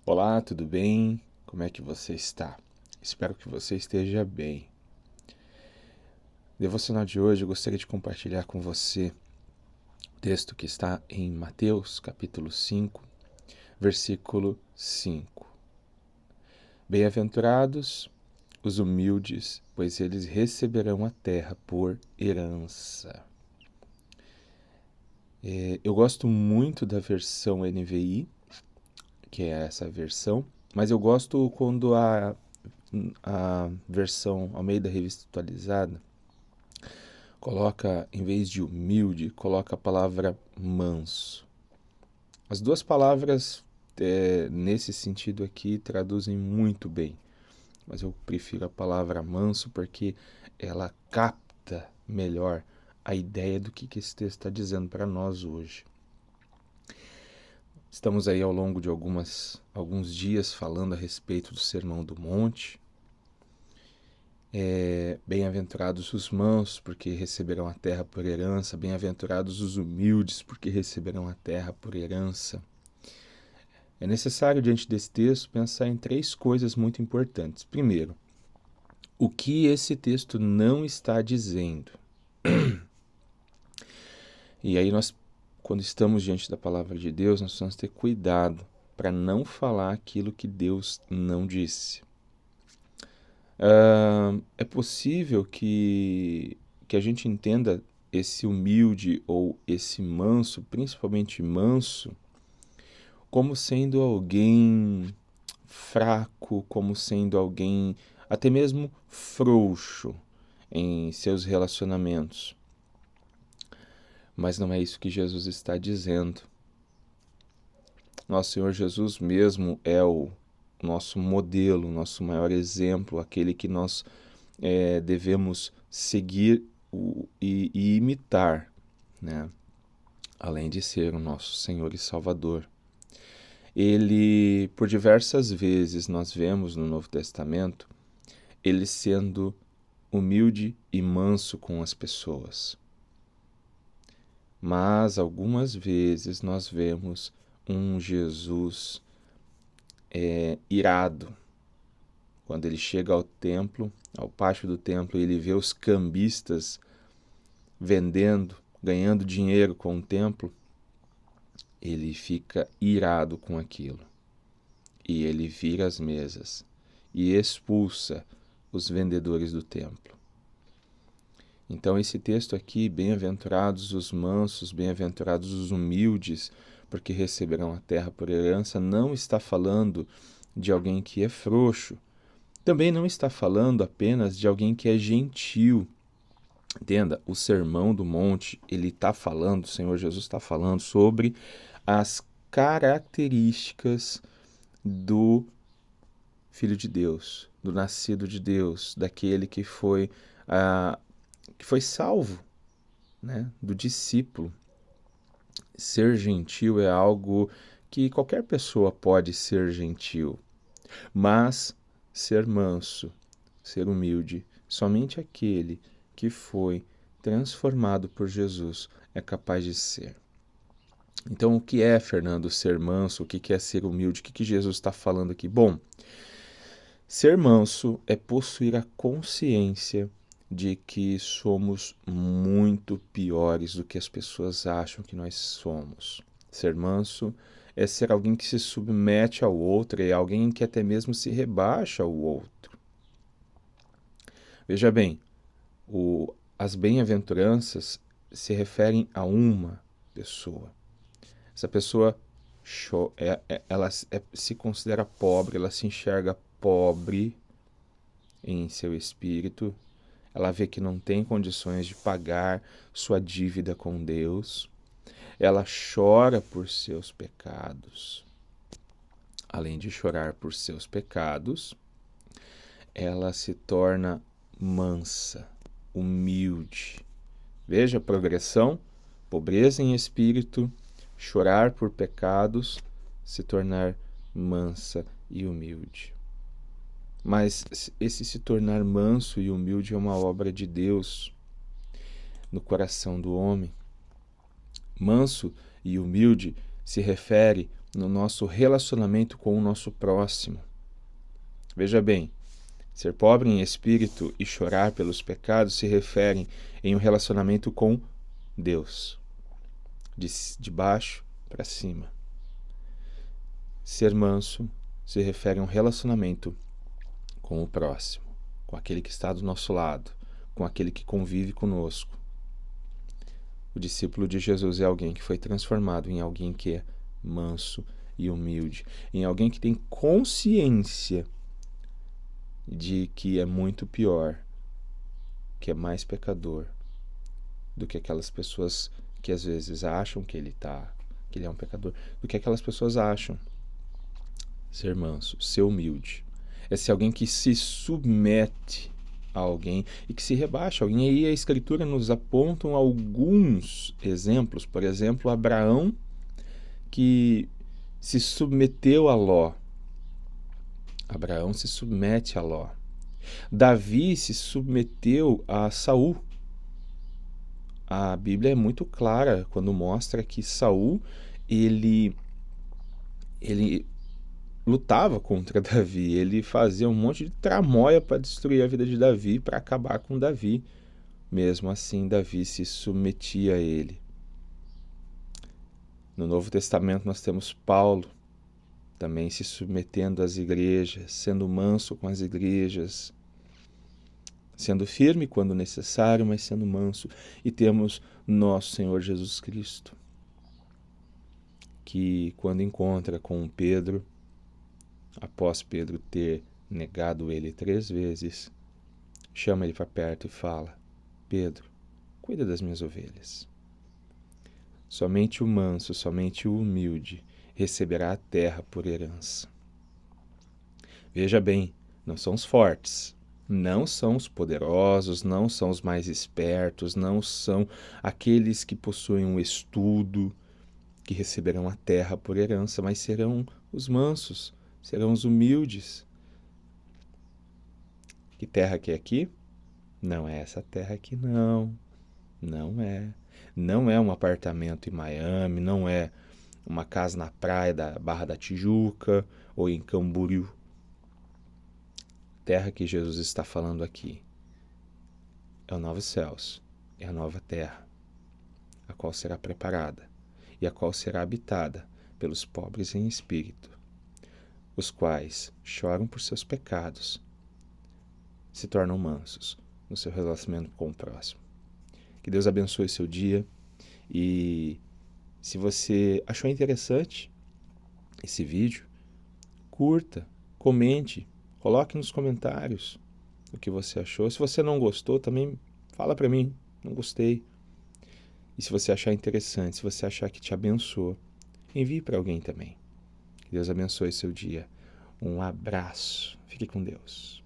Olá, tudo bem? Como é que você está? Espero que você esteja bem. Devocional de hoje eu gostaria de compartilhar com você o texto que está em Mateus, capítulo 5, versículo 5. Bem-aventurados os humildes, pois eles receberão a terra por herança. Eu gosto muito da versão NVI, que é essa versão, mas eu gosto quando a versão Almeida Revista Atualizada coloca, em vez de humilde, coloca a palavra manso. As duas palavras, nesse sentido aqui, traduzem muito bem, mas eu prefiro a palavra manso porque ela capta melhor a ideia do que esse texto está dizendo para nós hoje. Estamos aí ao longo de alguns dias falando a respeito do Sermão do Monte. Bem-aventurados os mansos, porque receberão a terra por herança. Bem-aventurados os humildes, porque receberão a terra por herança. É necessário, diante desse texto, pensar em três coisas muito importantes. Primeiro, o que esse texto não está dizendo. E aí quando estamos diante da palavra de Deus, nós precisamos ter cuidado para não falar aquilo que Deus não disse. É possível que a gente entenda esse humilde ou esse manso, principalmente manso, como sendo alguém fraco, como sendo alguém até mesmo frouxo em seus relacionamentos. Mas não é isso que Jesus está dizendo. Nosso Senhor Jesus mesmo é o nosso modelo, nosso maior exemplo, aquele que nós devemos seguir e imitar, né? Além de ser o nosso Senhor e Salvador. Ele, por diversas vezes, nós vemos no Novo Testamento, ele sendo humilde e manso com as pessoas. Mas algumas vezes nós vemos um Jesus irado. Quando ele chega ao templo, ao pátio do templo, ele vê os cambistas vendendo, ganhando dinheiro com o templo, ele fica irado com aquilo. E ele vira as mesas e expulsa os vendedores do templo. Então esse texto aqui, bem-aventurados os mansos, bem-aventurados os humildes, porque receberão a terra por herança, não está falando de alguém que é frouxo. Também não está falando apenas de alguém que é gentil. Entenda, o Sermão do Monte, ele está falando, o Senhor Jesus está falando sobre as características do Filho de Deus, do nascido de Deus, daquele que foi salvo, né? Do discípulo. Ser gentil é algo que qualquer pessoa pode ser gentil, mas ser manso, ser humilde, somente aquele que foi transformado por Jesus é capaz de ser. Então, o que é, Fernando, ser manso? O que é ser humilde? O que Jesus está falando aqui? Bom, ser manso é possuir a consciência de que somos muito piores do que as pessoas acham que nós somos. Ser manso é ser alguém que se submete ao outro, é alguém que até mesmo se rebaixa ao outro. Veja bem, as bem-aventuranças se referem a uma pessoa. Essa pessoa ela se considera pobre, ela se enxerga pobre em seu espírito, ela vê que não tem condições de pagar sua dívida com Deus, ela chora por seus pecados. Além de chorar por seus pecados, ela se torna mansa, humilde. Veja a progressão: pobreza em espírito, chorar por pecados, se tornar mansa e humilde. Mas esse se tornar manso e humilde é uma obra de Deus no coração do homem. Manso e humilde se refere no nosso relacionamento com o nosso próximo. Veja bem, ser pobre em espírito e chorar pelos pecados se referem em um relacionamento com Deus, de baixo para cima. Ser manso se refere a um relacionamento com o próximo, com aquele que está do nosso lado, com aquele que convive conosco. O discípulo de Jesus é alguém que foi transformado em alguém que é manso e humilde, em alguém que tem consciência de que é muito pior, que é mais pecador do que aquelas pessoas que às vezes acham que ele é um pecador, do que aquelas pessoas acham. Ser manso, ser humilde, é ser alguém que se submete a alguém e que se rebaixa a alguém. E aí a Escritura nos aponta alguns exemplos. Por exemplo, Abraão, que se submeteu a Ló. Abraão se submete a Ló. Davi se submeteu a Saul. A Bíblia é muito clara quando mostra que Saul, ele lutava contra Davi, ele fazia um monte de tramóia para destruir a vida de Davi, para acabar com Davi. Mesmo assim, Davi se submetia a ele. No Novo Testamento nós temos Paulo, também se submetendo às igrejas, sendo manso com as igrejas, sendo firme quando necessário, mas sendo manso. E temos nosso Senhor Jesus Cristo, que quando encontra com Pedro, após Pedro ter negado ele 3 vezes, chama ele para perto e fala: Pedro, cuida das minhas ovelhas. Somente o manso, somente o humilde receberá a terra por herança. Veja bem, não são os fortes, não são os poderosos, não são os mais espertos, não são aqueles que possuem um estudo que receberão a terra por herança, mas serão os mansos, serão os humildes. Que terra que é aqui? Não é essa terra aqui, não. Não é. Não é um apartamento em Miami, não é uma casa na praia da Barra da Tijuca ou em Camboriú. Terra que Jesus está falando aqui é o novo céus, é a nova terra, a qual será preparada e a qual será habitada pelos pobres em espírito, os quais choram por seus pecados, se tornam mansos no seu relacionamento com o próximo. Que Deus abençoe seu dia e se você achou interessante esse vídeo, curta, comente, coloque nos comentários o que você achou. Se você não gostou, também fala para mim, não gostei. E se você achar interessante, se você achar que te abençoou, envie para alguém também. Que Deus abençoe seu dia. Um abraço. Fique com Deus.